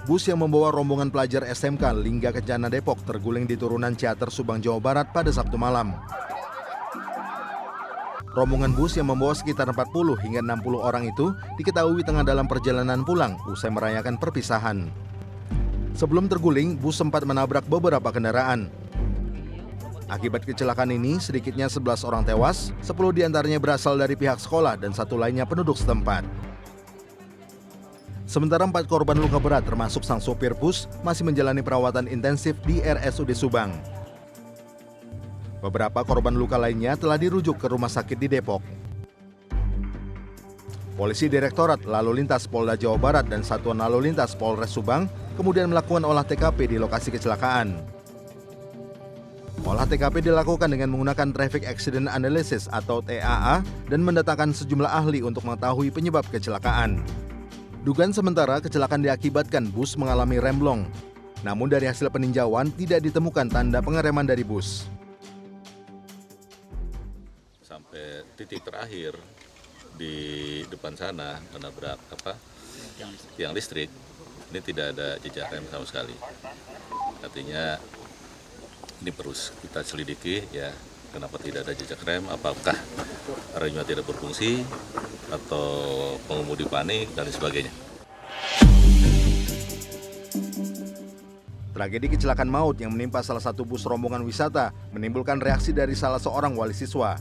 Bus yang membawa rombongan pelajar SMK Lingga Kencana Depok terguling di turunan Ciater Subang, Jawa Barat pada Sabtu malam. Rombongan bus yang membawa sekitar 40 hingga 60 orang itu diketahui tengah dalam perjalanan pulang usai merayakan perpisahan. Sebelum terguling, bus sempat menabrak beberapa kendaraan. Akibat kecelakaan ini, sedikitnya 11 orang tewas, 10 diantaranya berasal dari pihak sekolah dan 1 lainnya penduduk setempat. Sementara 4 korban luka berat termasuk sang sopir bus masih menjalani perawatan intensif di RSUD Subang. Beberapa korban luka lainnya telah dirujuk ke rumah sakit di Depok. Polisi Direktorat Lalu Lintas Polda Jawa Barat dan Satuan Lalu Lintas Polres Subang kemudian melakukan olah TKP di lokasi kecelakaan. Olah TKP dilakukan dengan menggunakan Traffic Accident Analysis atau TAA dan mendatangkan sejumlah ahli untuk mengetahui penyebab kecelakaan. Dugaan sementara kecelakaan diakibatkan bus mengalami remblong. Namun dari hasil peninjauan tidak ditemukan tanda pengereman dari bus. Sampai titik terakhir di depan sana menabrak tiang listrik, ini tidak ada jejak rem sama sekali. Artinya ini terus kita selidiki ya, kenapa tidak ada jejak rem, apakah remnya tidak berfungsi atau pengemudi panik dan sebagainya. Tragedi kecelakaan maut yang menimpa salah satu bus rombongan wisata menimbulkan reaksi dari salah seorang wali siswa.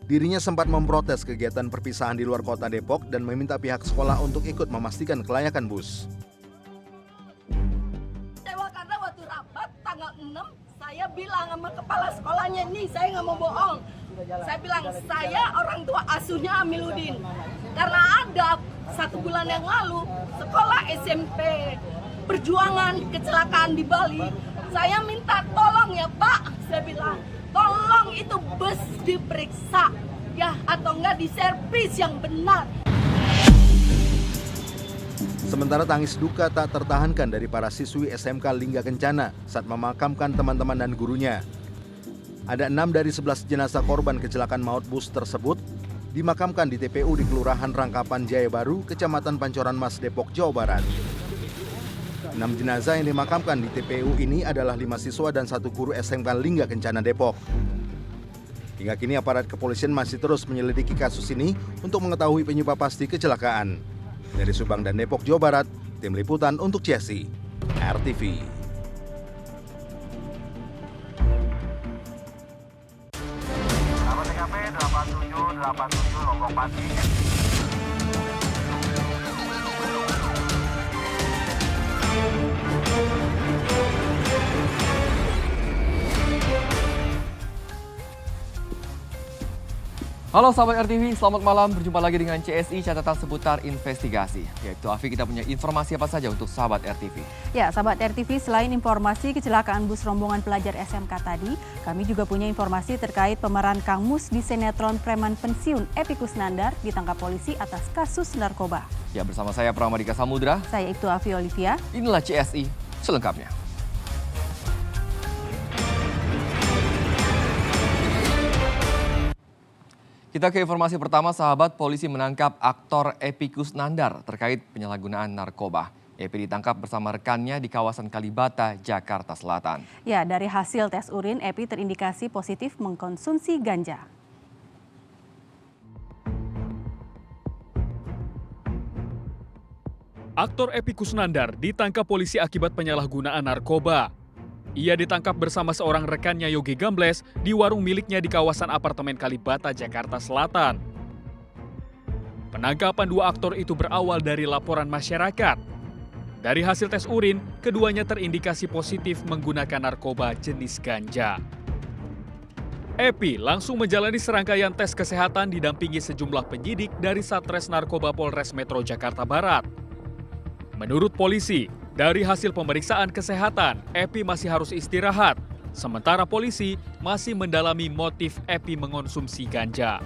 Dirinya sempat memprotes kegiatan perpisahan di luar kota Depok dan meminta pihak sekolah untuk ikut memastikan kelayakan bus. Karena waktu rapat tanggal 6, saya bilang sama kepala sekolahnya, nih saya nggak mau bohong. Saya bilang, saya orang tua asuhnya Amiluddin. Karena ada 1 bulan yang lalu, sekolah SMP Perjuangan kecelakaan di Bali. Saya minta tolong ya Pak, saya bilang, tolong itu bus diperiksa ya, atau enggak diservis yang benar. Sementara tangis duka tak tertahankan dari para siswi SMK Lingga Kencana saat memakamkan teman-teman dan gurunya. Ada 6 dari 11 jenazah korban kecelakaan maut bus tersebut dimakamkan di TPU di Kelurahan Rangkapan Jaya Baru, Kecamatan Pancoran Mas, Depok, Jawa Barat. 6 jenazah yang dimakamkan di TPU ini adalah 5 siswa dan 1 guru SMK Lingga Kencana Depok. Hingga kini aparat kepolisian masih terus menyelidiki kasus ini untuk mengetahui penyebab pasti kecelakaan. Dari Subang dan Depok, Jawa Barat, tim liputan untuk CSI, RTV. TKP 8787 Lombok Pati. Halo sahabat RTV, selamat malam. Berjumpa lagi dengan CSI catatan seputar investigasi. Yaitu Afi, kita punya informasi apa saja untuk sahabat RTV? Ya, sahabat RTV, selain informasi kecelakaan bus rombongan pelajar SMK tadi, kami juga punya informasi terkait pemeran Kang Mus di sinetron preman pensiun Epy Kusnandar ditangkap polisi atas kasus narkoba. Ya, bersama saya Pramadika Samudra. Saya Ibtu Afi Olivia. Inilah CSI selengkapnya. Kita ke informasi pertama, sahabat. Polisi menangkap aktor Epy Kusnandar terkait penyalahgunaan narkoba. Epy ditangkap bersama rekannya di kawasan Kalibata, Jakarta Selatan. Ya, dari hasil tes urin, Epy terindikasi positif mengkonsumsi ganja. Aktor Epy Kusnandar ditangkap polisi akibat penyalahgunaan narkoba. Ia ditangkap bersama seorang rekannya Yogi Gambles di warung miliknya di kawasan apartemen Kalibata, Jakarta Selatan. Penangkapan 2 aktor itu berawal dari laporan masyarakat. Dari hasil tes urin, keduanya terindikasi positif menggunakan narkoba jenis ganja. Epy langsung menjalani serangkaian tes kesehatan didampingi sejumlah penyidik dari Satres Narkoba Polres Metro Jakarta Barat. Menurut polisi, dari hasil pemeriksaan kesehatan, Epy masih harus istirahat, sementara polisi masih mendalami motif Epy mengonsumsi ganja.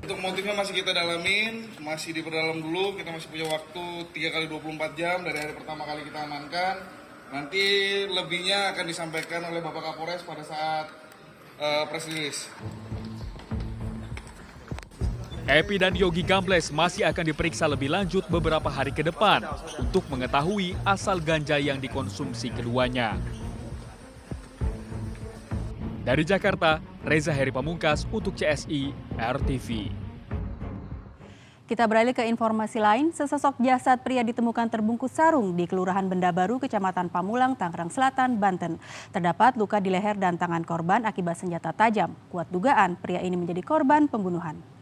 Untuk motifnya masih kita dalamin, masih diperdalam dulu, kita masih punya waktu 3 kali 24 jam dari hari pertama kali kita amankan. Nanti lebihnya akan disampaikan oleh Bapak Kapolres pada saat press release. Epi dan Yogi Gambles masih akan diperiksa lebih lanjut beberapa hari ke depan untuk mengetahui asal ganja yang dikonsumsi keduanya. Dari Jakarta, Reza Heri Pamungkas untuk CSI RTV. Kita beralih ke informasi lain, sesosok jasad pria ditemukan terbungkus sarung di Kelurahan Benda Baru, Kecamatan Pamulang, Tangerang Selatan, Banten. Terdapat luka di leher dan tangan korban akibat senjata tajam. Kuat dugaan pria ini menjadi korban pembunuhan.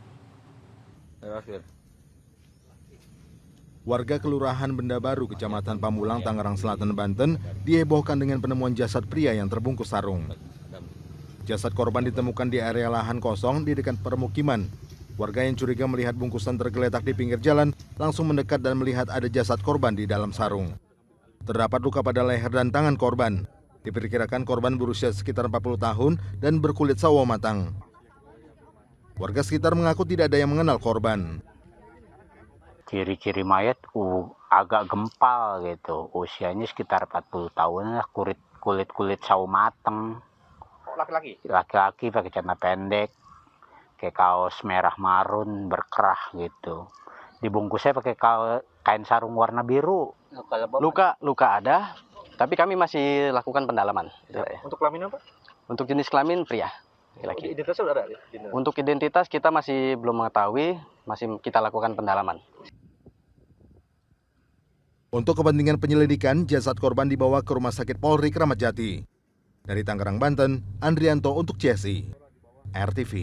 Warga Kelurahan Benda Baru, Kecamatan Pamulang, Tangerang Selatan, Banten dihebohkan dengan penemuan jasad pria yang terbungkus sarung. Jasad korban ditemukan di area lahan kosong di dekat permukiman. Warga yang curiga melihat bungkusan tergeletak di pinggir jalan langsung mendekat dan melihat ada jasad korban di dalam sarung. Terdapat luka pada leher dan tangan korban. Diperkirakan korban berusia sekitar 40 tahun dan berkulit sawo matang. Warga sekitar mengaku tidak ada yang mengenal korban. Ciri-ciri mayat agak gempal gitu, usianya sekitar 40 tahun, kulit sawo matang. Laki-laki? Laki-laki pakai celana pendek, kayak kaos merah marun berkerah gitu. Dibungkusnya pakai kain sarung warna biru. Luka ada, tapi kami masih lakukan pendalaman. Untuk kelamin apa? Untuk jenis kelamin pria. Laki-laki. Identitasnya udah ada? Untuk identitas kita masih belum mengetahui, masih kita lakukan pendalaman. Untuk kepentingan penyelidikan, jasad korban dibawa ke Rumah Sakit Polri Kramat Jati. Dari Tangerang, Banten, Andrianto untuk CSI RTV.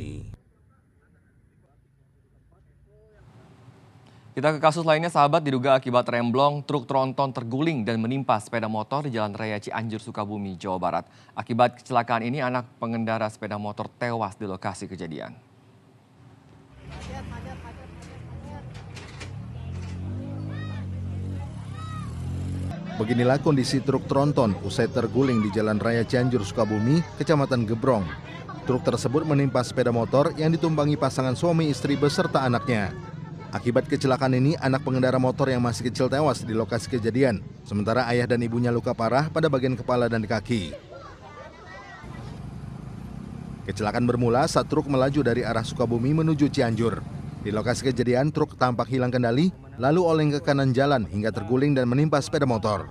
Kita ke kasus lainnya, sahabat, diduga akibat remblong, truk tronton terguling dan menimpa sepeda motor di Jalan Raya Cianjur, Sukabumi, Jawa Barat. Akibat kecelakaan ini, anak pengendara sepeda motor tewas di lokasi kejadian. Beginilah kondisi truk tronton usai terguling di Jalan Raya Cianjur, Sukabumi, Kecamatan Gebrong. Truk tersebut menimpa sepeda motor yang ditumpangi pasangan suami istri beserta anaknya. Akibat kecelakaan ini, anak pengendara motor yang masih kecil tewas di lokasi kejadian, sementara ayah dan ibunya luka parah pada bagian kepala dan kaki. Kecelakaan bermula saat truk melaju dari arah Sukabumi menuju Cianjur. Di lokasi kejadian, truk tampak hilang kendali, lalu oleng ke kanan jalan hingga terguling dan menimpa sepeda motor.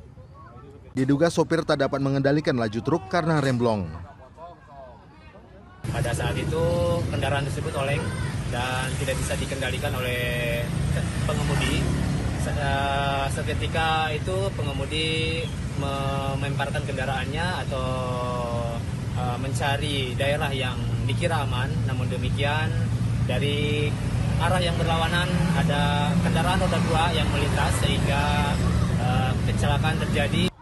Diduga sopir tak dapat mengendalikan laju truk karena remblong. Pada saat itu kendaraan tersebut oleng dan tidak bisa dikendalikan oleh pengemudi. Seketika itu pengemudi mememparkan kendaraannya atau mencari daerah yang dikira aman. Namun demikian, dari arah yang berlawanan ada kendaraan roda 2 yang melintas sehingga kecelakaan terjadi.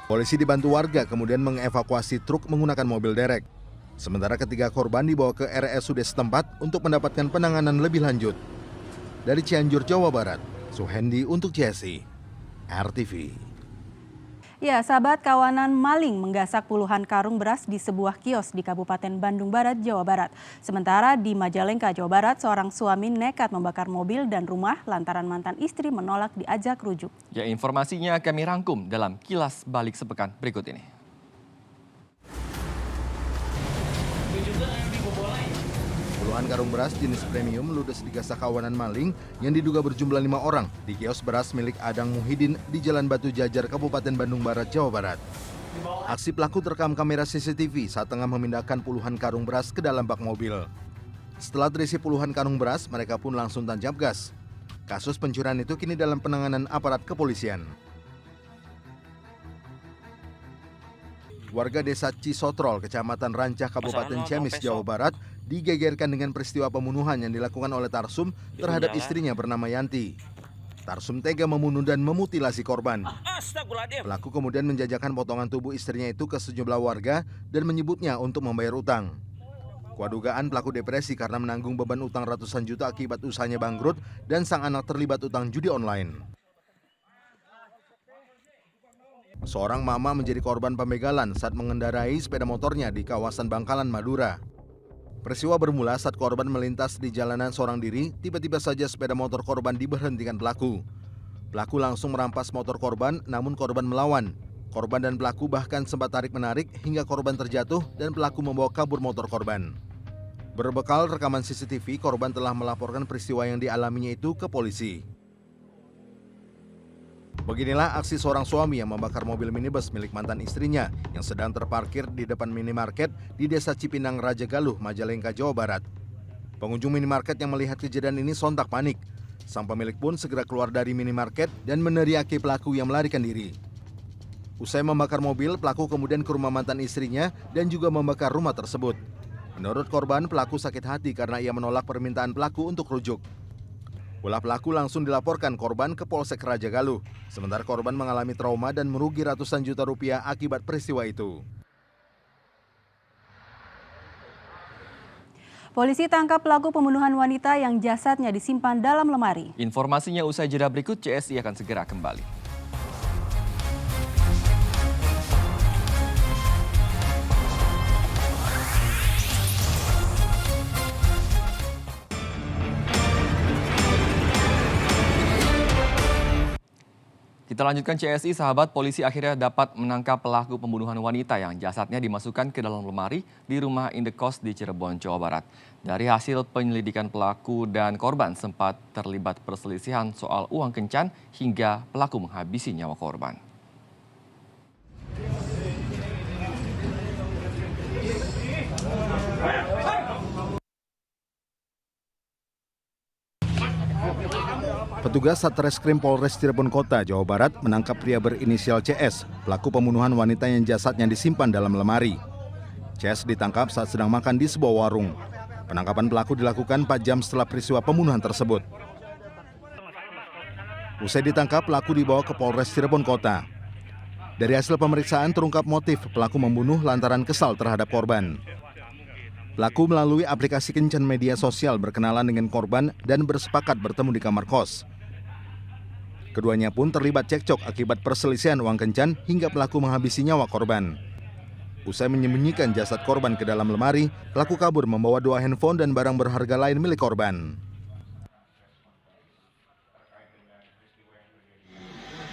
Polisi dibantu warga kemudian mengevakuasi truk menggunakan mobil derek. Sementara ketiga korban dibawa ke RSUD setempat untuk mendapatkan penanganan lebih lanjut. Dari Cianjur, Jawa Barat, Suhendi untuk CSI RTV. Ya, sahabat, kawanan maling menggasak puluhan karung beras di sebuah kios di Kabupaten Bandung Barat, Jawa Barat. Sementara di Majalengka, Jawa Barat, seorang suami nekat membakar mobil dan rumah lantaran mantan istri menolak diajak rujuk. Ya, informasinya kami rangkum dalam Kilas Balik sepekan berikut ini. Puluhan karung beras jenis premium ludes digasak kawanan maling yang diduga berjumlah 5 orang di kios beras milik Adang Muhyiddin di Jalan Batu Jajar, Kabupaten Bandung Barat, Jawa Barat. Aksi pelaku terekam kamera CCTV saat tengah memindahkan puluhan karung beras ke dalam bak mobil. Setelah terisi puluhan karung beras, mereka pun langsung tancap gas. Kasus pencurian itu kini dalam penanganan aparat kepolisian. Warga desa Cisotrol, Kecamatan Rancah, Kabupaten Ciamis, Jawa Barat, digegerkan dengan peristiwa pembunuhan yang dilakukan oleh Tarsum terhadap istrinya bernama Yanti. Tarsum tega membunuh dan memutilasi korban. Pelaku kemudian menjajakan potongan tubuh istrinya itu ke sejumlah warga dan menyebutnya untuk membayar utang. Kuat dugaan pelaku depresi karena menanggung beban utang ratusan juta akibat usahanya bangkrut dan sang anak terlibat utang judi online. Seorang mama menjadi korban pembegalan saat mengendarai sepeda motornya di kawasan Bangkalan, Madura. Peristiwa bermula saat korban melintas di jalanan seorang diri, tiba-tiba saja sepeda motor korban diberhentikan pelaku. Pelaku langsung merampas motor korban, namun korban melawan. Korban dan pelaku bahkan sempat tarik-menarik hingga korban terjatuh dan pelaku membawa kabur motor korban. Berbekal rekaman CCTV, korban telah melaporkan peristiwa yang dialaminya itu ke polisi. Beginilah aksi seorang suami yang membakar mobil minibus milik mantan istrinya yang sedang terparkir di depan minimarket di Desa Cipinang, Raja Galuh, Majalengka, Jawa Barat. Pengunjung minimarket yang melihat kejadian ini sontak panik. Sang pemilik pun segera keluar dari minimarket dan meneriaki pelaku yang melarikan diri. Usai membakar mobil, pelaku kemudian ke rumah mantan istrinya dan juga membakar rumah tersebut. Menurut korban, pelaku sakit hati karena ia menolak permintaan pelaku untuk rujuk. Ulah pelaku langsung dilaporkan korban ke Polsek Raja Galuh. Sementara korban mengalami trauma dan merugi ratusan juta rupiah akibat peristiwa itu. Polisi tangkap pelaku pembunuhan wanita yang jasadnya disimpan dalam lemari. Informasinya usai jeda berikut, CSI akan segera kembali. Kita lanjutkan CSI, sahabat. Polisi akhirnya dapat menangkap pelaku pembunuhan wanita yang jasadnya dimasukkan ke dalam lemari di rumah indekos di Cirebon, Jawa Barat. Dari hasil penyelidikan, pelaku dan korban sempat terlibat perselisihan soal uang kencan hingga pelaku menghabisi nyawa korban. Petugas Satreskrim Polres Cirebon Kota, Jawa Barat menangkap pria berinisial CS, pelaku pembunuhan wanita yang jasadnya disimpan dalam lemari. CS ditangkap saat sedang makan di sebuah warung. Penangkapan pelaku dilakukan 4 jam setelah peristiwa pembunuhan tersebut. Usai ditangkap, pelaku dibawa ke Polres Cirebon Kota. Dari hasil pemeriksaan terungkap motif pelaku membunuh lantaran kesal terhadap korban. Pelaku melalui aplikasi kencan media sosial berkenalan dengan korban dan bersepakat bertemu di kamar kos. Keduanya pun terlibat cekcok akibat perselisihan uang kencan hingga pelaku menghabisi nyawa korban. Usai menyembunyikan jasad korban ke dalam lemari, pelaku kabur membawa 2 handphone dan barang berharga lain milik korban.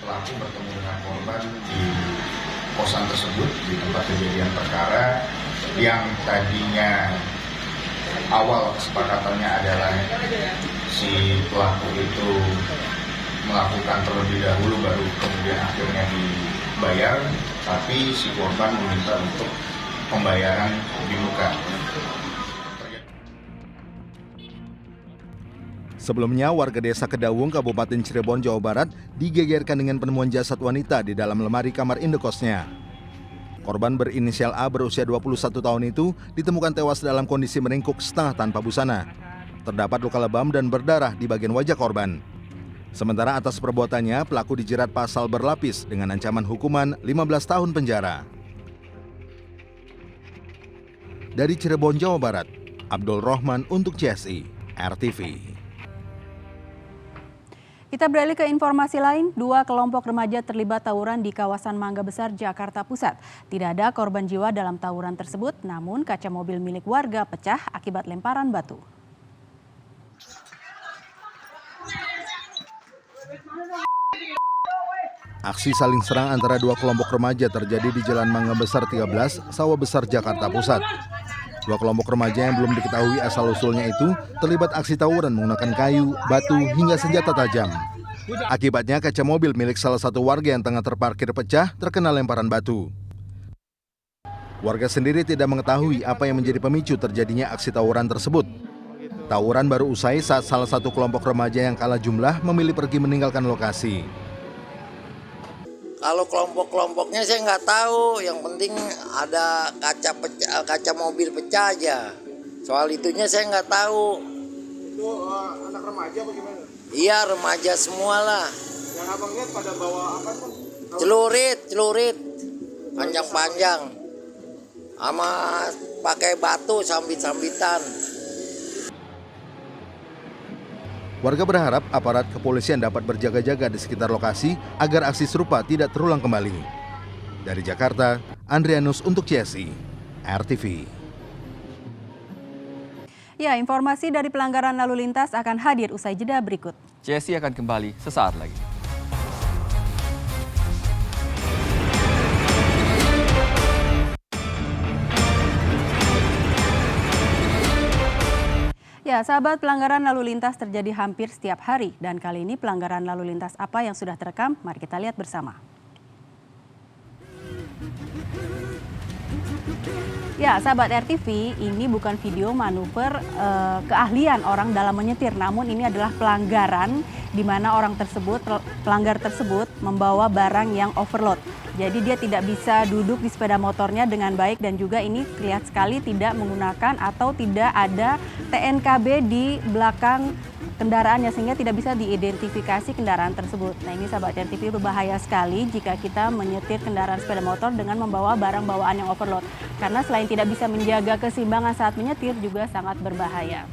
Pelaku bertemu dengan korban di kosan tersebut di tempat kejadian perkara yang tadinya awal kesepakatannya adalah si pelaku itu melakukan terlebih dahulu baru kemudian akhirnya dibayar, tapi si korban meminta untuk pembayaran di muka. Sebelumnya, warga desa Kedawung, Kabupaten Cirebon, Jawa Barat digegerkan dengan penemuan jasad wanita di dalam lemari kamar indekosnya. Korban berinisial A berusia 21 tahun itu ditemukan tewas dalam kondisi meringkuk setengah tanpa busana. Terdapat luka lebam dan berdarah di bagian wajah korban. Sementara atas perbuatannya, pelaku dijerat pasal berlapis dengan ancaman hukuman 15 tahun penjara. Dari Cirebon, Jawa Barat, Abdul Rohman untuk CSI, RTV. Kita beralih ke informasi lain, 2 kelompok remaja terlibat tawuran di kawasan Mangga Besar, Jakarta Pusat. Tidak ada korban jiwa dalam tawuran tersebut, namun kaca mobil milik warga pecah akibat lemparan batu. Aksi saling serang antara 2 kelompok remaja terjadi di Jalan Mangga Besar 13, Sawah Besar, Jakarta Pusat. 2 kelompok remaja yang belum diketahui asal-usulnya itu terlibat aksi tawuran menggunakan kayu, batu, hingga senjata tajam. Akibatnya kaca mobil milik salah satu warga yang tengah terparkir pecah terkena lemparan batu. Warga sendiri tidak mengetahui apa yang menjadi pemicu terjadinya aksi tawuran tersebut. Tawuran baru usai saat salah satu kelompok remaja yang kalah jumlah memilih pergi meninggalkan lokasi. Kalau kelompok-kelompoknya saya nggak tahu, yang penting ada kaca mobil pecah aja. Soal itunya saya nggak tahu. Itu anak remaja bagaimana? Iya, remaja semua lah. Yang abang lihat pada bawa apa tuh? Celurit, panjang-panjang, sama pakai batu sambit-sambitan. Warga berharap aparat kepolisian dapat berjaga-jaga di sekitar lokasi agar aksi serupa tidak terulang kembali. Dari Jakarta, Andrianus untuk CSI, RTV. Ya, informasi dari pelanggaran lalu lintas akan hadir usai jeda berikut. CSI akan kembali sesaat lagi. Ya, sahabat, pelanggaran lalu lintas terjadi hampir setiap hari dan kali ini pelanggaran lalu lintas apa yang sudah terekam? Mari kita lihat bersama. Ya, sahabat RTV, ini bukan video manuver keahlian orang dalam menyetir, namun ini adalah pelanggaran di mana pelanggar tersebut membawa barang yang overload. Jadi dia tidak bisa duduk di sepeda motornya dengan baik dan juga ini terlihat sekali tidak menggunakan atau tidak ada TNKB di belakang kendaraannya sehingga tidak bisa diidentifikasi kendaraan tersebut. Nah, ini sahabat RTV berbahaya sekali jika kita menyetir kendaraan sepeda motor dengan membawa barang bawaan yang overload. Karena selain tidak bisa menjaga keseimbangan saat menyetir juga sangat berbahaya.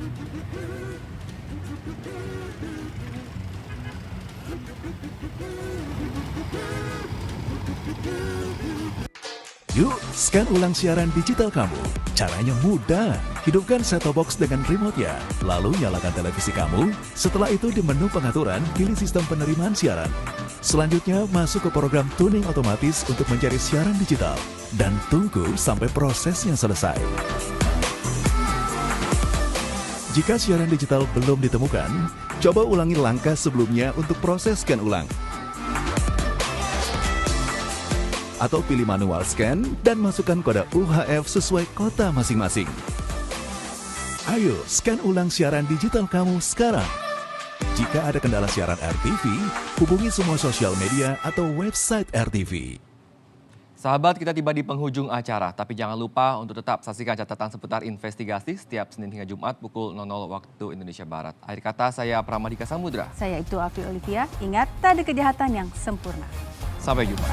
Yuk, scan ulang siaran digital kamu. Caranya mudah. Hidupkan set-top box dengan remote-nya. Lalu nyalakan televisi kamu. Setelah itu di menu pengaturan, pilih sistem penerimaan siaran. Selanjutnya, masuk ke program tuning otomatis untuk mencari siaran digital. Dan tunggu sampai prosesnya selesai. Jika siaran digital belum ditemukan, coba ulangi langkah sebelumnya untuk proses scan ulang. Atau pilih manual scan dan masukkan kode UHF sesuai kota masing-masing. Ayo, scan ulang siaran digital kamu sekarang. Jika ada kendala siaran RTV, hubungi semua sosial media atau website RTV. Sahabat, kita tiba di penghujung acara, tapi jangan lupa untuk tetap saksikan catatan seputar investigasi setiap Senin hingga Jumat pukul 00 waktu Indonesia Barat. Akhir kata, saya Pramadika Samudra. Saya Ibtu Afi Olivia. Ingat, tak ada kejahatan yang sempurna. Sampai jumpa.